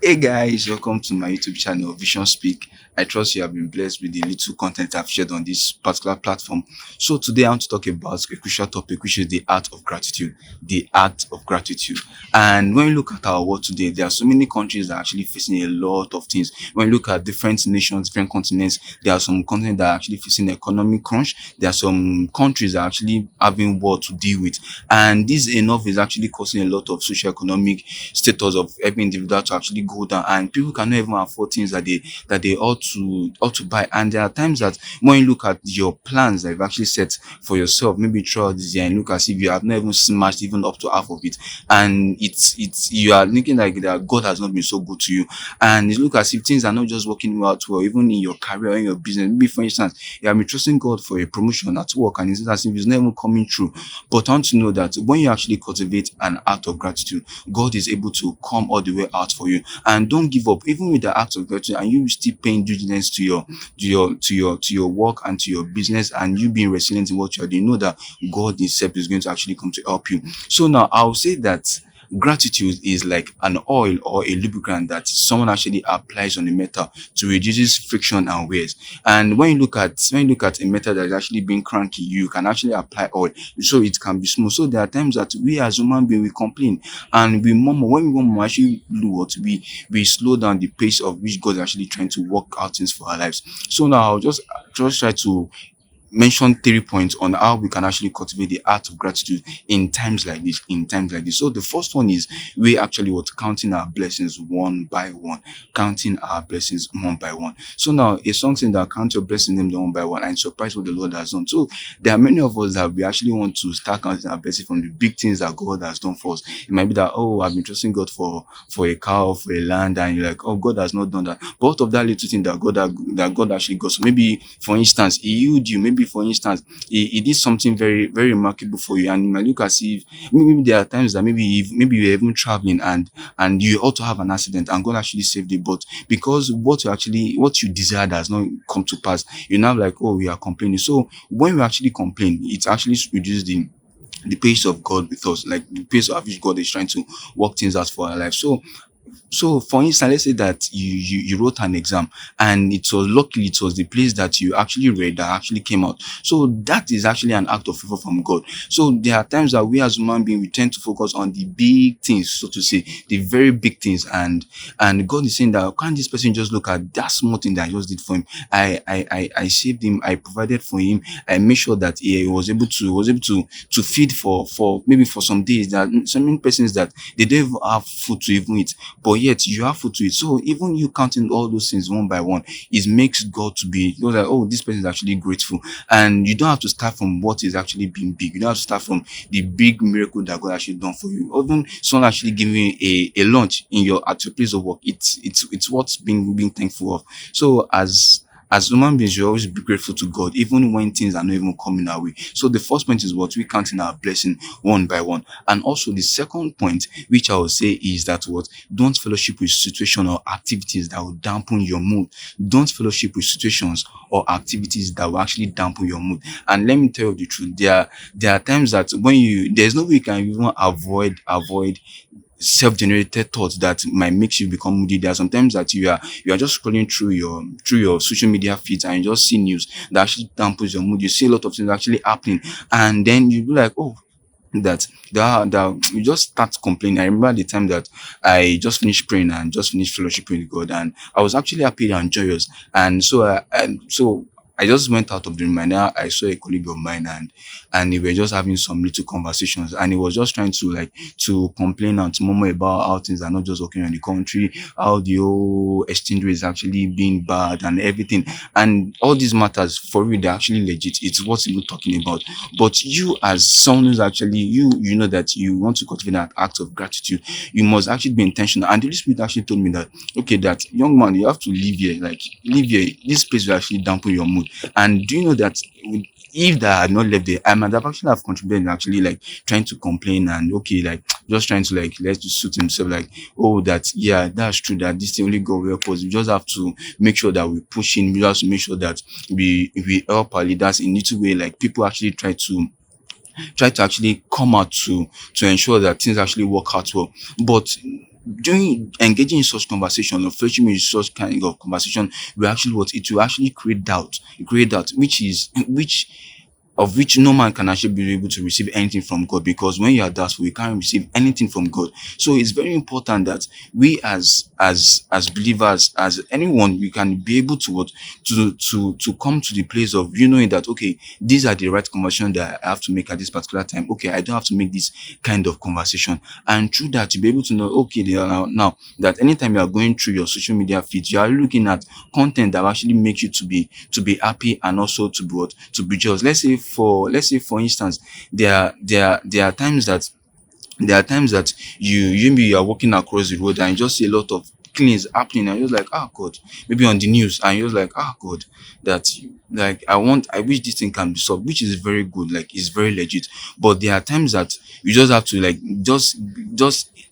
Hey guys, welcome to my YouTube channel, Vision Speak. I trust you have been blessed with the little content I've shared on this particular platform. So today I want to talk about a crucial topic, which is the art of gratitude. The art of gratitude. And when you look at our world today, there are so many countries that are actually facing a lot of things. When you look at different nations, different continents, there are some continents that are actually facing economic crunch. There are some countries that are actually having war to deal with. And this enough is actually causing a lot of socio-economic status of every individual to actually go down, and people cannot even afford things that they ought to buy. And there are times that when you look at your plans that you've actually set for yourself, maybe throughout this year, and look as if you have not even smashed even up to half of it, and it's you are thinking like that God has not been so good to you, and it look as if things are not just working out well, even in your career or in your business. Maybe for instance, you have been trusting God for a promotion at work, and it's as if it's not even coming true. But I want to know that when you actually cultivate an act of gratitude, God is able to come all the way out for you. And don't give up, even with the act of gratitude, and you still paying diligence to your work and to your business, and you being resilient in what you are doing. Know that God Himself is going to actually come to help you. So now I'll say that gratitude is like an oil or a lubricant that someone actually applies on the metal to reduce friction and wears. And when you look at a metal that is actually being cranky, you can actually apply oil so it can be smooth. So there are times that we as human beings we complain and we murmur. When we murmur, actually do what we slow down the pace of which God is actually trying to work out things for our lives. So now I'll just try to mention 3 points on how we can actually cultivate the art of gratitude in times like this. So the first one is we actually what counting our blessings one by one. Counting our blessings one by one. So now a song saying that count your blessings them one by one and surprise what the Lord has done. So there are many of us that we actually want to start counting our blessings from the big things that God has done for us. It might be that, oh, I've been trusting God for a car or for a land, and you're like, oh, God has not done that. But out of that little thing that God actually got. So maybe for instance, He healed you. Maybe for instance, He did something very, very remarkable for you, and you might look as if maybe there are times that maybe you're even traveling and you ought to have an accident and God actually saved you, but because what you desired has not come to pass, you're now like, oh, we are complaining. So when we actually complain, it actually reduces the pace of God with us, like the pace of which God is trying to work things out for our life. So for instance, let's say that you wrote an exam, and it was the place that you actually read that actually came out. So that is actually an act of favor from God. So there are times that we as human beings we tend to focus on the big things, so to say, the very big things, and God is saying that can't this person just look at that small thing that I just did for him? I saved him, I provided for him, I made sure that he was able to feed for maybe for some days. That some many persons that they don't even have food to even eat, but yet you have food to eat. So even you counting all those things one by one, it makes God to be, you know, like, oh, this person is actually grateful. And you don't have to start from what is actually being big. You don't have to start from the big miracle that God actually done for you. Even someone actually giving you a lunch in your at your place of work, it's what's being thankful of. So as human beings, you always be grateful to God, even when things are not even coming our way. So the first point is what we counting our blessing one by one. And also the second point, which I will say, is that what don't fellowship with situations or activities that will dampen your mood. Don't fellowship with situations or activities that will actually dampen your mood. And let me tell you the truth, there are times that when there's no way you can even avoid self-generated thoughts that might make you become moody. There are sometimes that you are just scrolling through your social media feeds, and you just see news that actually dampens your mood. You see a lot of things actually happening, and then you be like, oh, that you just start complaining. I remember the time that I just finished praying and just finished fellowshiping with God, and I was actually happy and joyous. And so I just went out of the room, and now I saw a colleague of mine, and we were just having some little conversations, and he was just trying to complain and to murmur about how things are not just working in the country, how the whole exchange rate is actually being bad and everything. And all these matters for real, they're actually legit. It's what we're talking about. But you, as someone who's actually you know that you want to cultivate that act of gratitude, you must actually be intentional. And the Holy Spirit actually told me that, okay, that young man, you have to live here, like live here. This place will actually dampen your mood. And do you know that if that had not left there, I might have actually have contributed in actually like trying to complain and, okay, like just trying to like let's just suit himself, like, oh, that yeah, that's true, that this thing only God will help us. We just have to make sure that we push in. We just have to make sure that we help our leaders in little way. Like people actually try to actually come out to ensure that things actually work out well. But during engaging in such conversation or fellowship in such kind of conversation will actually what it will actually create doubt, which no man can actually be able to receive anything from God, because when you are doubtful, you can't receive anything from God. So it's very important that we as believers, as anyone, we can be able to what to come to the place of knowing that okay, these are the right conversation that I have to make at this particular time. Okay, I don't have to make this kind of conversation. And through that, you'll be able to know, okay, now that anytime you are going through your social media feed, you are looking at content that will actually make you to be happy, and also to be what to be just. Let's say for instance, there are times that you are walking across the road and you just see a lot of things happening, and you're just like, ah, God, maybe on the news, and you're just like, ah, God, that like I wish this thing can be solved, which is very good, like it's very legit. But there are times that you just have to like just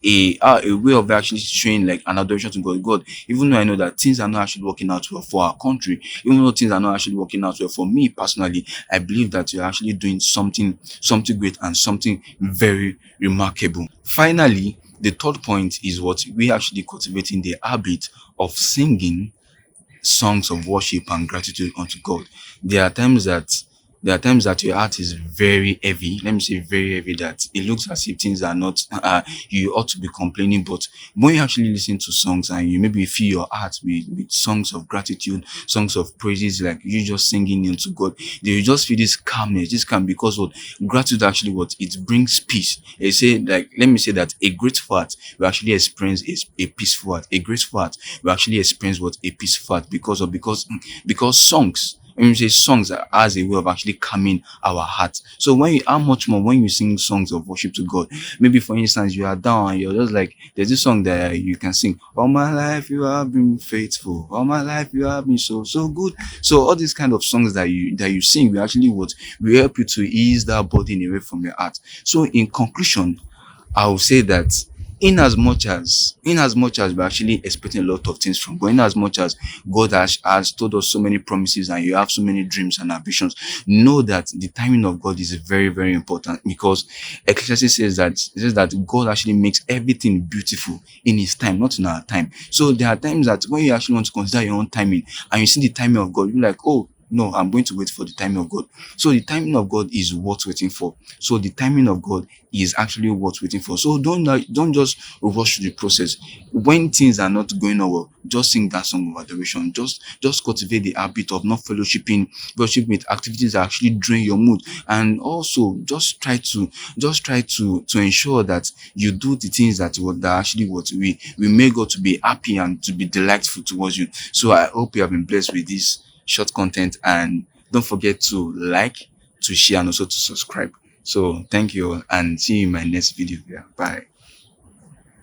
a way of actually showing like an adoration to God. Even though I know that things are not actually working out well for our country, even though things are not actually working out well for me personally, I believe that you're actually doing something great and something very remarkable. Finally, the third point is what we actually cultivating the habit of singing songs of worship and gratitude unto God. There are times that your heart is very heavy. Let me say very heavy, that it looks as if things are not you ought to be complaining. But when you actually listen to songs and you maybe fill your heart with songs of gratitude, songs of praises, like you just singing into God, you just feel this calmness, this calm, because what gratitude actually what it brings peace. They say, like, let me say that a grateful heart will actually experience a peaceful heart. A grateful heart will actually experience what a peaceful heart, because songs, when you say songs as a way of actually calming our heart. So when you, how much more when you sing songs of worship to God? Maybe for instance, you are down and you're just like, there's this song that you can sing, all my life you have been faithful, all my life you have been so good. So all these kind of songs that you sing will actually what will help you to ease that burden away from your heart. So in conclusion, I will say that in as much as we're actually expecting a lot of things from God, in as much as God has told us so many promises and you have so many dreams and ambitions, know that the timing of God is very, very important, because Ecclesiastes says that God actually makes everything beautiful in his time, not in our time. So there are times that when you actually want to consider your own timing and you see the timing of God, you're like, oh no, I'm going to wait for the timing of God. So the timing of God is worth waiting for. So the timing of God is actually worth waiting for. So don't just rush through the process. When things are not going on well, just sing that song of adoration. Just cultivate the habit of not fellowship with activities that actually drain your mood. And also just try to ensure that you do the things that actually what we make God to be happy and to be delightful towards you. So I hope you have been blessed with this short content, and don't forget to like, to share, and also to subscribe. So thank you all, and see you in my next video. Yeah, bye.